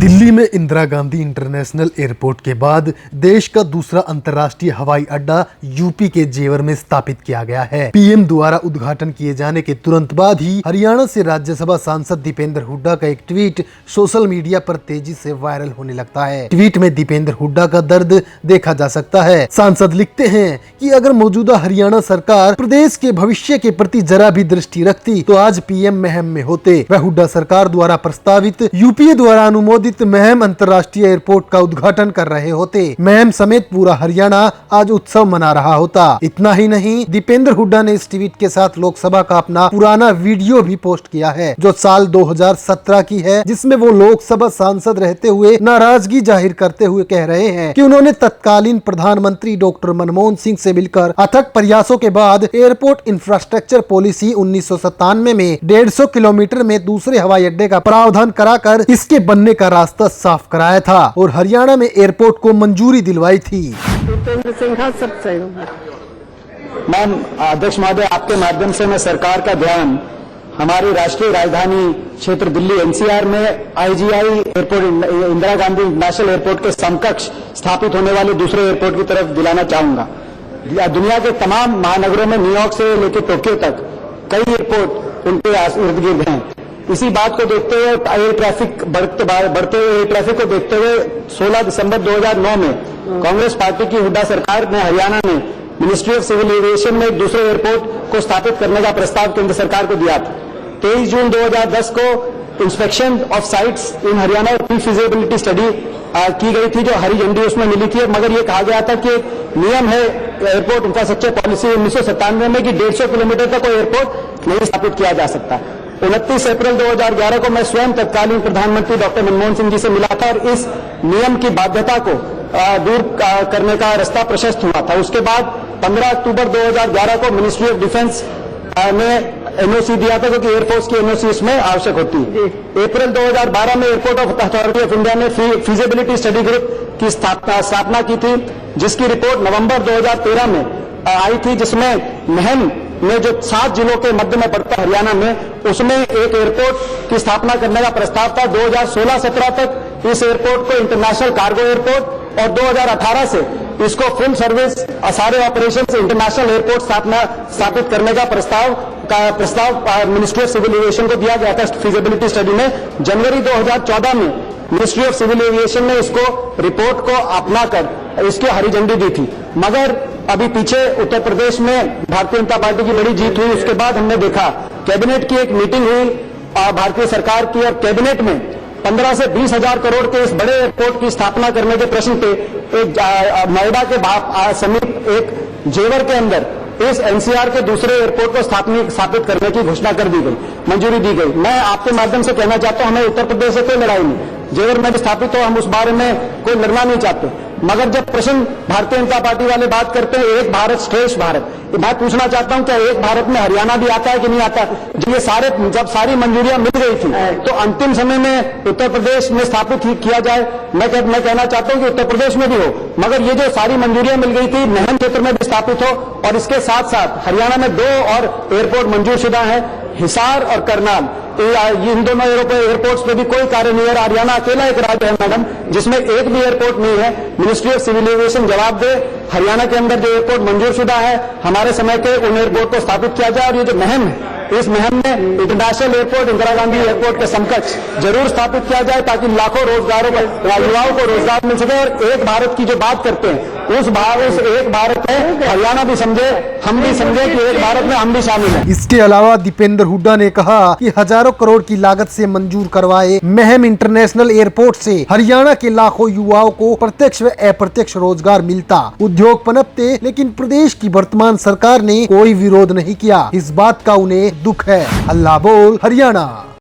दिल्ली में Indira Gandhi international airport के बाद देश का दूसरा अंतर्राष्ट्रीय हवाई अड्डा यूपी के जेवर में स्थापित किया गया है। पीएम द्वारा उद्घाटन किए जाने के तुरंत बाद ही हरियाणा से राज्यसभा सांसद दीपेंद्र हुड्डा का एक ट्वीट सोशल मीडिया पर तेजी से वायरल होने लगता है। ट्वीट में दीपेंद्र हुड्डा का दर्द देखा जा सकता है। सांसद लिखते हैं कि अगर मौजूदा हरियाणा सरकार प्रदेश के भविष्य के प्रति जरा भी दृष्टि रखती तो आज पीएम महम में होते। वह हुड्डा सरकार द्वारा प्रस्तावित यूपीए द्वारा अनुमोदित महम अंतर्राष्ट्रीय एयरपोर्ट का उद्घाटन कर रहे होते। महम समेत पूरा हरियाणा आज उत्सव मना रहा होता। इतना ही नहीं, दीपेंद्र हुड्डा ने इस ट्वीट के साथ लोकसभा का अपना पुराना वीडियो भी पोस्ट किया है जो साल 2017 की है, जिसमें वो लोकसभा सांसद रहते हुए नाराजगी जाहिर करते हुए कह रहे हैं कि उन्होंने तत्कालीन प्रधानमंत्री डॉक्टर मनमोहन सिंह से मिलकर अथक प्रयासों के बाद एयरपोर्ट इंफ्रास्ट्रक्चर पॉलिसी 1997 में 150 किलोमीटर में दूसरे हवाई अड्डे का प्रावधान कराकर इसके बनने का रास्ता साफ कराया था और हरियाणा में एयरपोर्ट को मंजूरी दिलवाई थी। मैम अध्यक्ष महोदय, आपके माध्यम से मैं सरकार का ध्यान हमारी राष्ट्रीय राजधानी क्षेत्र दिल्ली एनसीआर में IGI airport Indira Gandhi international airport के समकक्ष स्थापित होने वाले दूसरे एयरपोर्ट की तरफ दिलाना चाहूंगा। दुनिया के तमाम महानगरों में न्यूयॉर्क से लेकर टोक्यो तक कई एयरपोर्ट उनके इर्द गिर्द हैं। इसी बात को देखते हुए एयर ट्रैफिक बढ़ते हुए एयर ट्रैफिक को देखते हुए 16 दिसंबर 2009 में कांग्रेस पार्टी की हुड्डा सरकार ने हरियाणा में मिनिस्ट्री ऑफ सिविल एविएशन में एक दूसरे एयरपोर्ट को स्थापित करने का प्रस्ताव केंद्र सरकार को दिया था। 23 जून 2010 को inspection of sites in Haryana pre feasibility study की गई थी जो हरी झंडी उसमें मिली थी, मगर ये कहा गया था कि नियम है एयरपोर्ट इंफ्रास्ट्रक्चर पॉलिसी 1997 में कि 150 किलोमीटर तक कोई एयरपोर्ट नहीं स्थापित किया जा सकता। 29 अप्रैल 2011 को मैं स्वयं तत्कालीन प्रधानमंत्री डॉक्टर मनमोहन सिंह जी से मिला था और इस नियम की बाध्यता को दूर करने का रास्ता प्रशस्त हुआ था। उसके बाद 15 अक्टूबर 2011 को मिनिस्ट्री ऑफ डिफेंस ने एनओसी दिया था क्योंकि एयरफोर्स की एनओसी इसमें आवश्यक होती है। अप्रैल 2012 में एयरपोर्ट अथॉरिटी ऑफ इंडिया ने फिजिबिलिटी स्टडी ग्रुप की स्थापना की थी, जिसकी रिपोर्ट नवंबर 2013 में आई थी, जिसमें महम में जो 7 जिलों के मध्य में पड़ता हरियाणा में उसमें एक एयरपोर्ट की स्थापना करने का प्रस्ताव था। 2016-17 तक इस एयरपोर्ट को इंटरनेशनल कार्गो एयरपोर्ट और 2018 से इसको फुल सर्विस सारे ऑपरेशन से इंटरनेशनल एयरपोर्ट स्थापित करने का प्रस्ताव मिनिस्ट्री ऑफ सिविल एविएशन को दिया गया था। फिजिबिलिटी स्टडी में जनवरी 2014 में मिनिस्ट्री ऑफ सिविल एविएशन ने इसको रिपोर्ट को अपनाकर इसकी हरी झंडी दी थी, मगर अभी पीछे उत्तर प्रदेश में भारतीय जनता पार्टी की बड़ी जीत हुई। उसके बाद हमने देखा कैबिनेट की एक मीटिंग हुई भारतीय सरकार की और कैबिनेट में 15 से 20 हजार करोड़ के इस बड़े एयरपोर्ट की स्थापना करने के प्रश्न पे एक नोएडा के समीप एक जेवर के अंदर इस एनसीआर के दूसरे एयरपोर्ट को स्थापित करने की घोषणा कर दी गई, मंजूरी दी गई। मैं आपके माध्यम से कहना चाहता हूं, हमें उत्तर प्रदेश से कोई लड़ाई नहीं, जेवर में भी स्थापित हो, हम उस बारे में कोई लड़ना नहीं चाहते, मगर जब प्रश्न भारतीय जनता पार्टी वाले बात करते हैं एक भारत श्रेष्ठ भारत, मैं पूछना चाहता हूं क्या एक भारत में हरियाणा भी आता है कि नहीं आता? जब सारी मंजूरियां मिल गई थी तो अंतिम समय में उत्तर प्रदेश में स्थापित किया जाए। मैं कहना चाहता हूं कि उत्तर प्रदेश में भी हो, मगर ये जो सारी मंजूरियां मिल गई थी महम क्षेत्र में भी स्थापित हो और इसके साथ साथ हरियाणा में 2 और एयरपोर्ट मंजूर शुदा है, हिसार और करनाल। इन दोनों एयरपोर्ट्स पे भी कोई कार्य नहीं है। हरियाणा अकेला एक राज्य है मैडम जिसमें एक भी एयरपोर्ट नहीं है। मिनिस्ट्री ऑफ सिविल एविएशन जवाब दे, हरियाणा के अंदर जो एयरपोर्ट मंजूर शुदा है हमारे समय के उन एयरपोर्ट को स्थापित किया जाए और ये जो महम है इस महम में international airport Indira Gandhi airport के समकक्ष जरूर स्थापित किया जाए ताकि लाखों युवाओं को रोजगार मिल सके। और एक भारत की जो बात करते हैं उस एक भारत में हरियाणा भी समझे, हम भी समझे कि एक भारत में हम भी शामिल हैं। इसके अलावा दीपेंद्र हुड्डा ने कहा कि हजारों करोड़ की लागत से मंजूर करवाए महम इंटरनेशनल एयरपोर्ट से हरियाणा के लाखों युवाओं को प्रत्यक्ष व अप्रत्यक्ष रोजगार मिलता, उद्योग पनपते, लेकिन प्रदेश की वर्तमान सरकार ने कोई विरोध नहीं किया। इस बात का उन्हें दुख है। अल्लाह बोल हरियाणा।